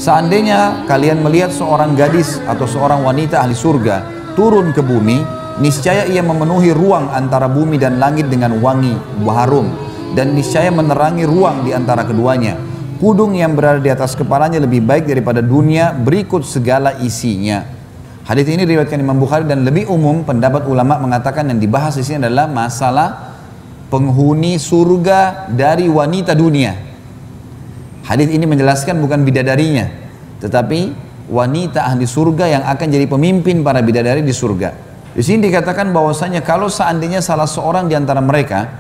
Seandainya kalian melihat seorang gadis atau seorang wanita ahli surga turun ke bumi, niscaya ia memenuhi ruang antara bumi dan langit dengan wangi harum, dan niscaya menerangi ruang di antara keduanya. Kudung yang berada di atas kepalanya lebih baik daripada dunia berikut segala isinya. Hadis ini diriwayatkan Imam Bukhari, dan lebih umum pendapat ulama mengatakan yang dibahas di sini adalah masalah penghuni surga dari wanita dunia. Hadis ini menjelaskan bukan bidadarinya, tetapi wanita ahli surga yang akan jadi pemimpin para bidadari di surga. Di sini dikatakan bahwasanya kalau seandainya salah seorang di antara mereka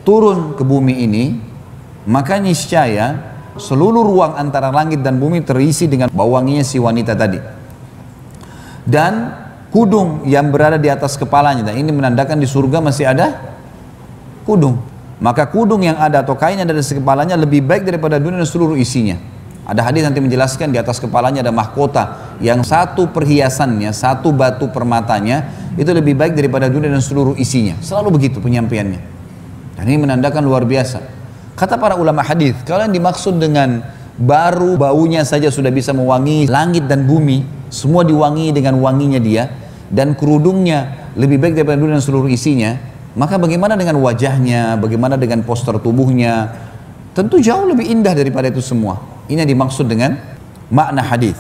turun ke bumi ini, maka niscaya seluruh ruang antara langit dan bumi terisi dengan bau wanginya si wanita tadi. Dan kudung yang berada di atas kepalanya, dan ini menandakan di surga masih ada kudung. Maka kudung yang ada atau kain yang ada di kepalanya lebih baik daripada dunia dan seluruh isinya. Ada hadis nanti menjelaskan di atas kepalanya ada mahkota yang satu perhiasannya, satu batu permatanya itu lebih baik daripada dunia dan seluruh isinya. Selalu begitu penyampaiannya. Dan ini menandakan luar biasa. Kata para ulama hadis, kalau yang dimaksud dengan baru baunya saja sudah bisa mewangi langit dan bumi, semua diwangi dengan wanginya dia, dan kerudungnya lebih baik daripada dunia dan seluruh isinya, maka bagaimana dengan wajahnya, bagaimana dengan postur tubuhnya? Tentu jauh lebih indah daripada itu semua. Ini yang dimaksud dengan makna hadis.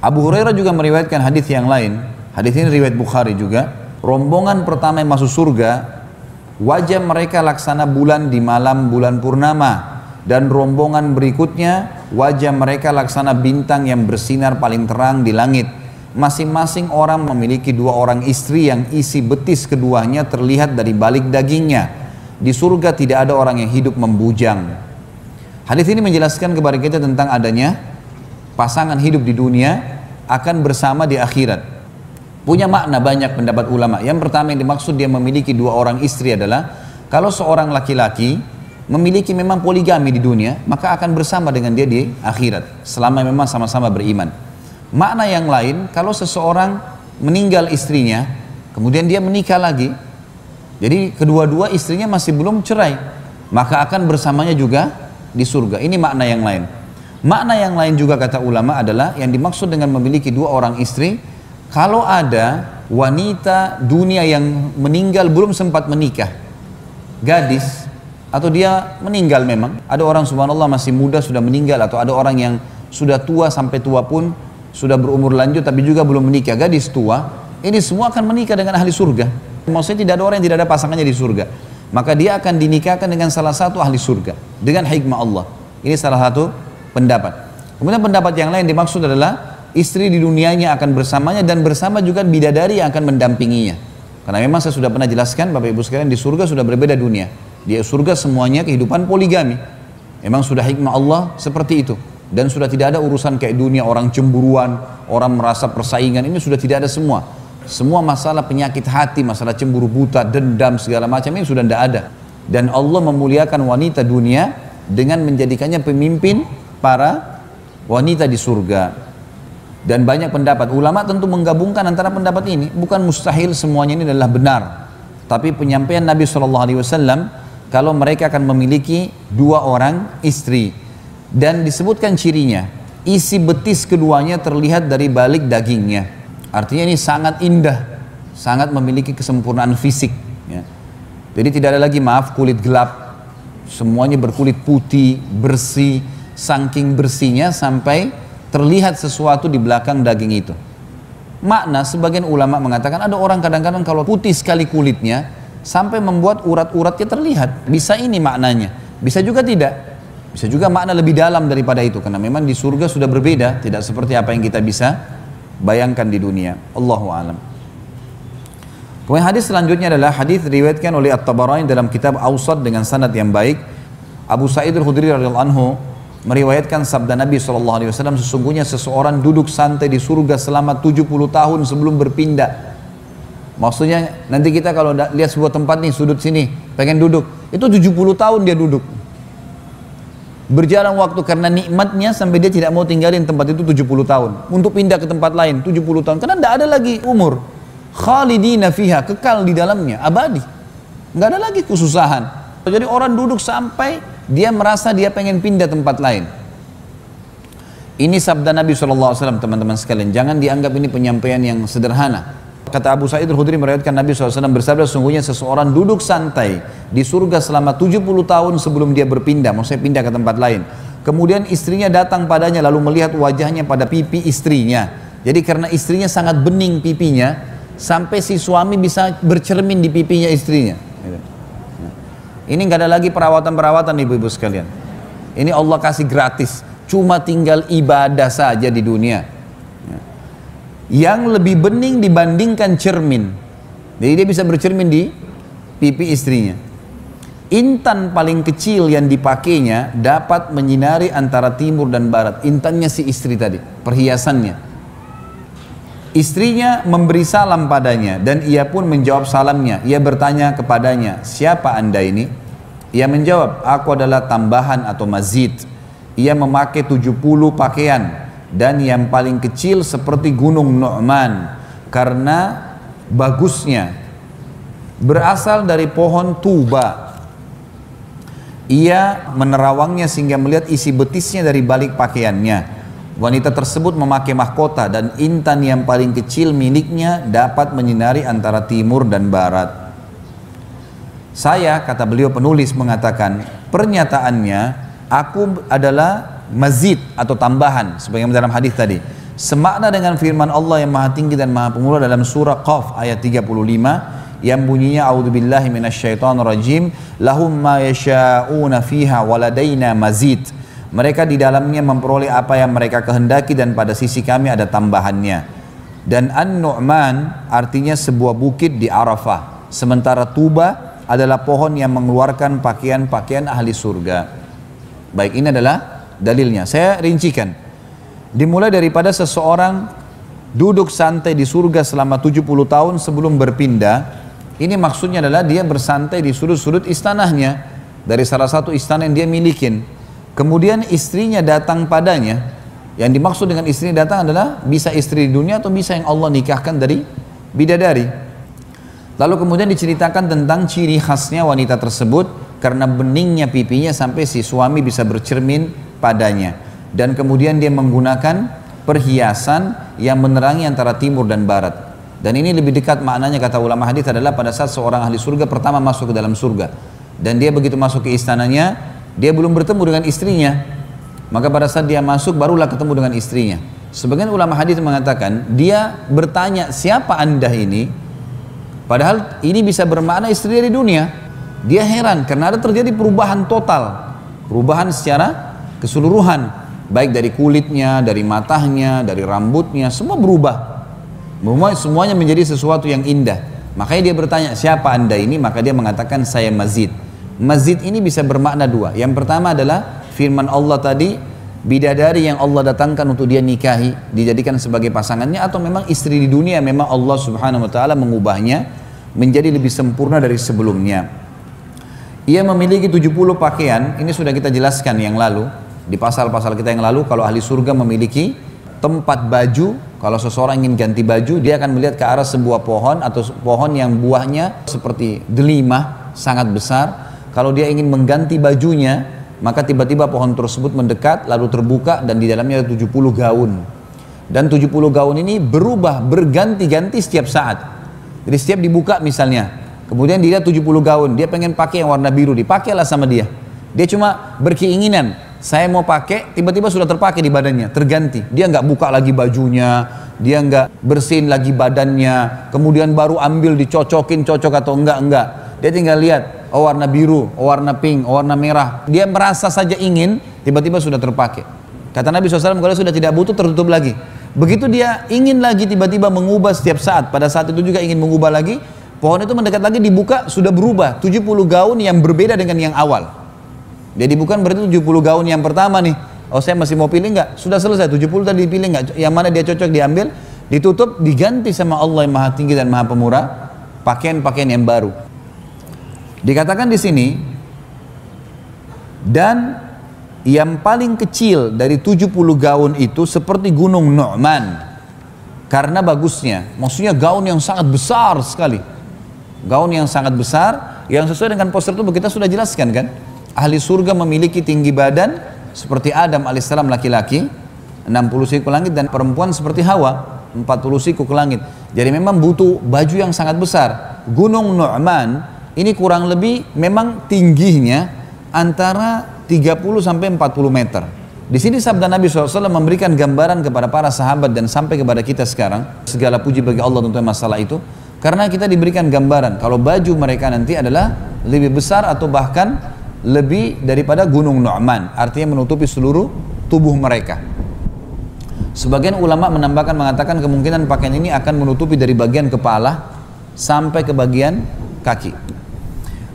Abu Hurairah juga meriwayatkan hadis yang lain. Hadis ini riwayat Bukhari juga. Rombongan pertama yang masuk surga, wajah mereka laksana bulan di malam bulan purnama, dan rombongan berikutnya wajah mereka laksana bintang yang bersinar paling terang di langit. Masing-masing orang memiliki dua orang istri yang isi betis keduanya terlihat dari balik dagingnya. Di surga tidak ada orang yang hidup membujang. Hadis ini menjelaskan kepada kita tentang adanya pasangan hidup di dunia akan bersama di akhirat. Punya makna banyak pendapat ulama. Yang pertama yang dimaksud dia memiliki dua orang istri adalah kalau seorang laki-laki memiliki memang poligami di dunia, maka akan bersama dengan dia di akhirat selama memang sama-sama beriman. Makna yang lain, kalau seseorang meninggal istrinya, kemudian dia menikah lagi, jadi kedua-dua istrinya masih belum cerai, maka akan bersamanya juga di surga. Ini makna yang lain. Makna yang lain juga kata ulama adalah yang dimaksud dengan memiliki dua orang istri, kalau ada wanita dunia yang meninggal belum sempat menikah, gadis, atau dia meninggal memang, ada orang subhanallah masih muda sudah meninggal, atau ada orang yang sudah tua sampai tua pun sudah berumur lanjut tapi juga belum menikah, gadis tua, ini semua akan menikah dengan ahli surga. Maksudnya tidak ada orang yang tidak ada pasangannya di surga, maka dia akan dinikahkan dengan salah satu ahli surga dengan hikmah Allah. Ini salah satu pendapat. Kemudian pendapat yang lain dimaksud adalah istri di dunianya akan bersamanya, dan bersama juga bidadari yang akan mendampinginya. Karena memang saya sudah pernah jelaskan Bapak Ibu sekalian, di surga sudah berbeda dunia. Di surga semuanya kehidupan poligami. Memang sudah hikmah Allah seperti itu. Dan sudah tidak ada urusan kayak dunia orang cemburuan, orang merasa persaingan, ini sudah tidak ada semua. Semua masalah penyakit hati, masalah cemburu buta, dendam, segala macam ini sudah tidak ada. Dan Allah memuliakan wanita dunia dengan menjadikannya pemimpin para wanita di surga. Dan banyak pendapat, ulama tentu menggabungkan antara pendapat ini. Bukan mustahil semuanya ini adalah benar. Tapi penyampaian Nabi SAW, kalau mereka akan memiliki dua orang istri, dan disebutkan cirinya, isi betis keduanya terlihat dari balik dagingnya. Artinya ini sangat indah, sangat memiliki kesempurnaan fisik, ya. Jadi tidak ada lagi maaf kulit gelap, semuanya berkulit putih, bersih, saking bersihnya sampai terlihat sesuatu di belakang daging itu. Makna sebagian ulama mengatakan ada orang kadang-kadang kalau putih sekali kulitnya sampai membuat urat-uratnya terlihat. Bisa ini maknanya, bisa juga tidak. Bisa juga makna lebih dalam daripada itu, karena memang di surga sudah berbeda, tidak seperti apa yang kita bisa bayangkan di dunia. Allahu a'lam. Kemudian hadis selanjutnya adalah hadis diriwayatkan oleh At-Tabarani dalam kitab Awsat dengan sanad yang baik. Abu Sa'id Al-Khudri radhiyallahu anhu meriwayatkan sabda Nabi SAW, sesungguhnya seseorang duduk santai di surga selama 70 tahun sebelum berpindah. Maksudnya nanti kita kalau lihat sebuah tempat nih, sudut sini, pengen duduk, itu 70 tahun dia duduk. Berjalan waktu karena nikmatnya sampai dia tidak mau tinggalin tempat itu 70 tahun. Untuk pindah ke tempat lain 70 tahun. Karena tidak ada lagi umur. Khalidina fiha, kekal di dalamnya, abadi. nggak ada lagi kesusahan. Jadi orang duduk sampai dia merasa dia pengen pindah tempat lain. Ini sabda Nabi SAW, teman-teman sekalian. Jangan dianggap ini penyampaian yang sederhana. Kata Abu Sa'id Al-Khudri meriwayatkan Nabi SAW bersabda, sungguhnya seseorang duduk santai di surga selama 70 tahun sebelum dia berpindah, maksudnya pindah ke tempat lain. Kemudian istrinya datang padanya lalu melihat wajahnya pada pipi istrinya. Jadi karena istrinya sangat bening pipinya, sampai si suami bisa bercermin di pipinya istrinya. Ini nggak ada lagi perawatan-perawatan ibu-ibu sekalian. Ini Allah kasih gratis. Cuma tinggal ibadah saja di dunia. Yang lebih bening dibandingkan cermin. Jadi dia bisa bercermin di pipi istrinya. Intan paling kecil yang dipakainya dapat menyinari antara timur dan barat. Intannya si istri tadi, perhiasannya. Istrinya memberi salam padanya dan ia pun menjawab salamnya. Ia bertanya kepadanya, siapa anda ini? Ia menjawab, aku adalah tambahan atau mazid. Ia memakai 70 pakaian dan yang paling kecil seperti gunung Nu'man karena bagusnya. Berasal dari pohon tuba. Ia menerawangnya sehingga melihat isi betisnya dari balik pakaiannya. Wanita tersebut memakai mahkota dan intan yang paling kecil miliknya dapat menyinari antara timur dan barat. Saya, kata beliau penulis mengatakan, pernyataannya aku adalah mazid atau tambahan sebagaimana dalam hadis tadi. Semakna dengan firman Allah yang Maha Tinggi dan Maha Pemurah dalam surah Qaf ayat 35 yang bunyinya a'udzubillahi minasyaitonirrajim lahum ma yasha'una fiha waladaina mazid. Mereka di dalamnya memperoleh apa yang mereka kehendaki dan pada sisi kami ada tambahannya. Dan An-Nu'man artinya sebuah bukit di Arafah. Sementara Tuba adalah pohon yang mengeluarkan pakaian-pakaian ahli surga. Baik, ini adalah dalilnya. Saya rincikan. Dimulai daripada seseorang duduk santai di surga selama 70 tahun sebelum berpindah. Ini maksudnya adalah dia bersantai di sudut-sudut istanahnya. Dari salah satu istana yang dia milikin. Kemudian istrinya datang padanya. Yang dimaksud dengan istrinya datang adalah bisa istri di dunia atau bisa yang Allah nikahkan dari bidadari. Lalu kemudian diceritakan tentang ciri khasnya wanita tersebut. Karena beningnya pipinya sampai si suami bisa bercermin padanya. Dan kemudian dia menggunakan perhiasan yang menerangi antara timur dan barat. Dan ini lebih dekat maknanya kata ulama hadis adalah pada saat seorang ahli surga pertama masuk ke dalam surga. Dan dia begitu masuk ke istananya, dia belum bertemu dengan istrinya. Maka pada saat dia masuk barulah ketemu dengan istrinya. Sebagian ulama hadis mengatakan, dia bertanya siapa anda ini? Padahal ini bisa bermakna istri dari dunia. Dia heran karena ada terjadi perubahan total, perubahan secara keseluruhan, baik dari kulitnya, dari matanya, dari rambutnya, semua berubah. Semuanya menjadi sesuatu yang indah. Makanya dia bertanya, siapa anda ini? Maka dia mengatakan, saya mazid. Mazid ini bisa bermakna dua. Yang pertama adalah firman Allah tadi, bidadari yang Allah datangkan untuk dia nikahi, dijadikan sebagai pasangannya, atau memang istri di dunia, memang Allah subhanahu wa ta'ala mengubahnya menjadi lebih sempurna dari sebelumnya. Ia memiliki 70 pakaian, ini sudah kita jelaskan yang lalu, di pasal-pasal kita yang lalu, kalau ahli surga memiliki tempat baju, kalau seseorang ingin ganti baju, dia akan melihat ke arah sebuah pohon, atau pohon yang buahnya seperti delima, sangat besar. Kalau dia ingin mengganti bajunya, maka tiba-tiba pohon tersebut mendekat, lalu terbuka, dan di dalamnya ada 70 gaun. Dan 70 gaun ini berubah, berganti-ganti setiap saat. Jadi setiap dibuka misalnya, kemudian dia 70 gaun, dia pengen pakai yang warna biru, dipakailah sama dia. Dia cuma berkeinginan, saya mau pakai, tiba-tiba sudah terpakai di badannya, terganti. Dia nggak buka lagi bajunya, dia nggak bersihin lagi badannya, kemudian baru ambil dicocokin, cocok atau enggak. Dia tinggal lihat, oh warna biru, oh warna pink, oh warna merah. Dia merasa saja ingin, tiba-tiba sudah terpakai. Kata Nabi SAW, kalau sudah tidak butuh, tertutup lagi. Begitu dia ingin lagi, tiba-tiba mengubah setiap saat. Pada saat itu juga ingin mengubah lagi, pohon itu mendekat lagi, dibuka, sudah berubah 70 gaun yang berbeda dengan yang awal. Jadi bukan berarti 70 gaun yang pertama nih, oh saya masih mau pilih enggak? Sudah selesai, 70 tadi dipilih enggak? Yang mana dia cocok diambil, ditutup, diganti sama Allah yang Maha Tinggi dan Maha Pemurah, pakaian-pakaian yang baru. Dikatakan di sini, dan yang paling kecil dari 70 gaun itu seperti gunung Nu'man, karena bagusnya, maksudnya gaun yang sangat besar sekali. Gaun yang sangat besar yang sesuai dengan poster tubuh kita sudah jelaskan kan. Ahli surga memiliki tinggi badan seperti Adam alaihissalam laki-laki, 60 siku ke langit, dan perempuan seperti Hawa, 40 siku ke langit. Jadi memang butuh baju yang sangat besar. Gunung Nu'man ini kurang lebih memang tingginya antara 30 sampai 40 meter. Di sini sabda Nabi SAW memberikan gambaran kepada para sahabat dan sampai kepada kita sekarang. Segala puji bagi Allah tentang masalah itu. Karena kita diberikan gambaran kalau baju mereka nanti adalah lebih besar atau bahkan lebih daripada gunung Nu'man, artinya menutupi seluruh tubuh mereka. Sebagian ulama menambahkan mengatakan kemungkinan pakaian ini akan menutupi dari bagian kepala sampai ke bagian kaki.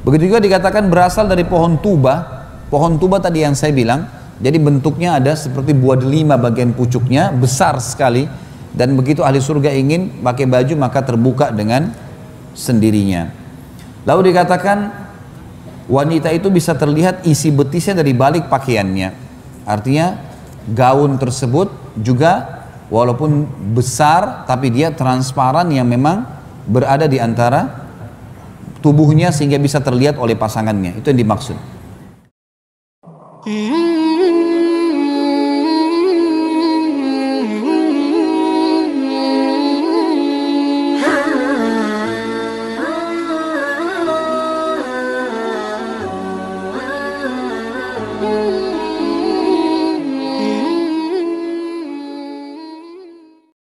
Begitu juga dikatakan berasal dari pohon tuba. Pohon tuba tadi yang saya bilang, jadi bentuknya ada seperti buah delima, bagian pucuknya besar sekali, dan begitu ahli surga ingin pakai baju maka terbuka dengan sendirinya. Lalu dikatakan wanita itu bisa terlihat isi betisnya dari balik pakaiannya. Artinya gaun tersebut juga walaupun besar tapi dia transparan yang memang berada di antara tubuhnya sehingga bisa terlihat oleh pasangannya. Itu yang dimaksud.